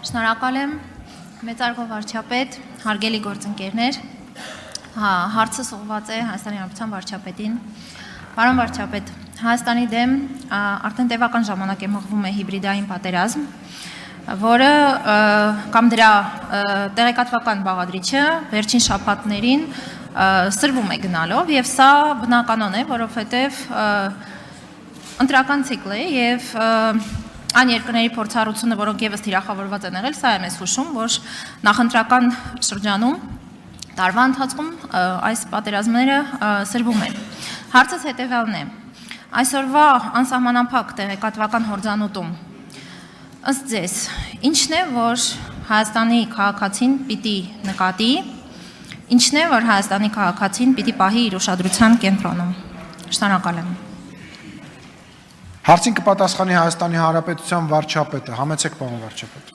Շնորհակալ եմ, մեծարգո վարչապետ, հարգելի գործընկերներ, հարցս ուղղված է Հայաստանի Հանրապետության վարչապետին։ Պարոն վարչապետ, Հայաստանի դեմ արդեն տևական ժամանակ է մղվում է հիբրիդային պատերազմ, որը կամ դրա տեղեկատվական բաղադրիչը վերջին շաբաթներին սրվում է գնալով, եւ սա բնականon է, որովհետեւ ընտրական ցիկլ է եւ այն երկրների փորձառությունը, որոնք եւս թիրախավորված են եղել, սա է մեզ հուշում, որ նախընտրական շրջանում տարվա ընթացքում այս պատերազմները սրվում են։ Հարցս հետեւյալն է. այսօրվա անսահմանափակ տեղեկատվական հորձանուտում ըստ ձեզ ինչն է, որ Հայաստանի քաղաքացին պիտի նկատի, ինչն է, որ Հայաստանի քաղաքացին պիտի պահի իր ուշադրության կենտրոնում։ Շնորհակալ եմ։ Հարցին կպատասխանի Հայաստանի Հանրապետության վարչապետը, համեցեք պարոն վարչապետ։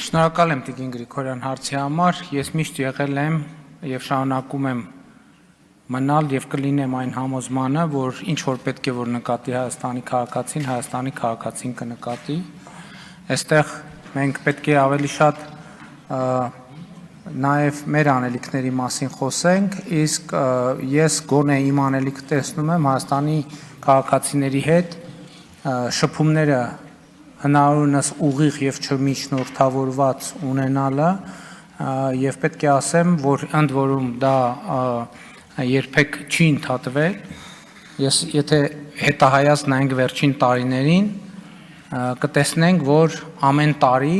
Շնորհակալ եմ Տիկին Գրիգորյան հարցի համար, ես միշտ եղել եմ եւ շարունակում եմ մնալ եւ կլինեմ այն համոզմանը, որ ինչ որ պետք է որ նկատի Հայաստանի քաղաքացին կնկատի։ Այստեղ մենք պետք է ավելի շատ նաև մեր անելիքների մասին խոսենք, իսկ ես գոնե իմ անելիքը տեսնում եմ Հայաստանի քաղաքացիների հետ շփումները հնարավորինս ուղիղ եւ չմիջնորդավորված ունենալը եւ պետք է ասեմ, որ ընդ որում դա երբեք չի ընդհատվել։ Ես եթե հետահայաց նայենք վերջին տարիներին, կտեսնենք, որ ամեն տարի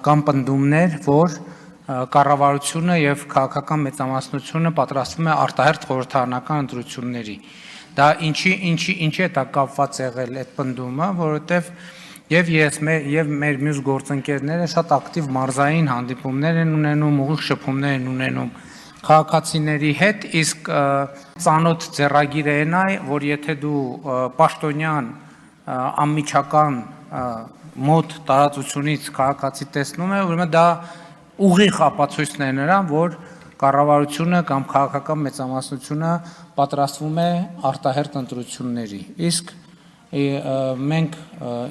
կան պնդումներ, որ կառավարությունը եւ քաղաքական մեծամասնությունը պատրաստվում է արտահերթ խորհրդարանական ընտրությունների։ Դա ինչի է դա կապված եղել այդ պնդումը, որովհետեւ եւ ես եւ մեր մյուս գործընկերները շատ ակտիվ մարզային հանդիպումներ են ունենում, ուղիղ շփումներ են ունենում քաղաքացիների հետ, իսկ ծանոթ ձեռագիր է նա, որ եթե դու պաշտոնյան անմիջական մոտ տարածությունից քաղաքացի տեսնում է, ուրեմն դա ուղիղ ապացույցն է նրան, որ կառավարությունը կամ քաղաքական մեծամասնությունը պատրաստվում է արտահերթ ընտրությունների։ Իսկ մենք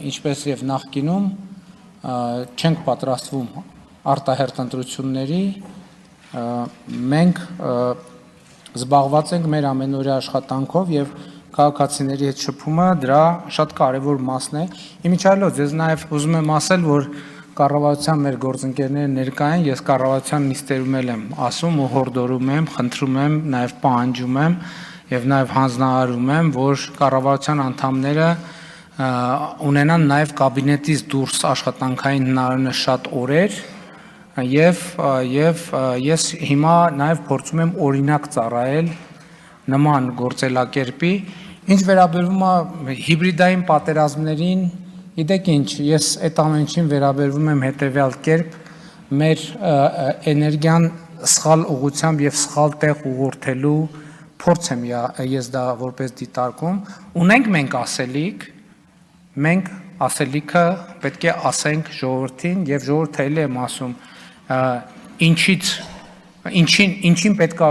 ինչպես եւ նախկինում չենք պատրաստվում արտահերթ ընտրությունների, մենք զբաղված ենք մեր ամենօրյա աշխատանքով եւ քաղաքացիների հետ շփումը դրա շատ կարեւոր մասն է։ Իմիջիայլոց ես նաեւ ուզում եմ ասել, որ կառավարության մեր գործընկերները ներկա են, ես կառավարության նիստերում եմ ասում ու հորդորում եմ, խնդրում եմ, նաեւ պահանջում եմ եւ նաեւ հանձնարարում եմ, որ կառավարության անդամները ունենան նաեւ կաբինետից դուրս աշխատանքային հնարավորինս շատ օրեր եւ ես հիմա նաեւ փորձում եմ օրինակ ծառայել նման գործելակերպի, ինչ վերաբերում է հիբրիդային պատերազմներին, գիտեք ինչ, ես այդ ամենին վերաբերվում եմ հետեւյալ կերպ, մեր էներգիան սխալ ուղղությամբ եւ սխալ տեղ ուղղորդելու փորձ եմ ես դա որպես դիտարկում, ունենք մենք ասելիք, մենք ասելիքը պետք է ասենք ժողովրդին եւ ժողովուրդը էլ եմ ասում, ինչին պետք է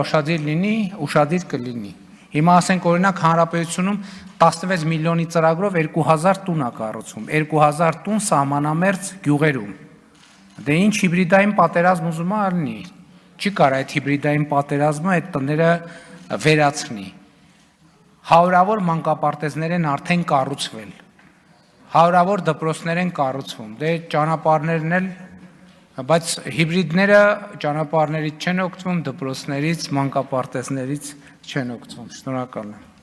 ուշադիր կլինի։ Հիմա ասենք օրինակ հանրապետությունում 16 միլիոնի ծրագրով 2000 տուն է կառուցում, 2000 տուն սահմանամերձ գյուղերում։ Դե ինչ հիբրիդային պատերազմ ուզում է լինի։ Չի կարող այդ հիբրիդային պատերազմը այդ տները վերացնի։ Հարյուրավոր մանկապարտեզներ են արդեն կառուցվել։ Հարյուրավոր դպրոցներ են կառուցվում։ Դե ճանապարհներն էլ, բայց հիբրիդները ճանապարհներից չեն օգտվում, դպրոցներից, մանկապարտեզներից չեն օգտվում։ Շնորհակալ եմ։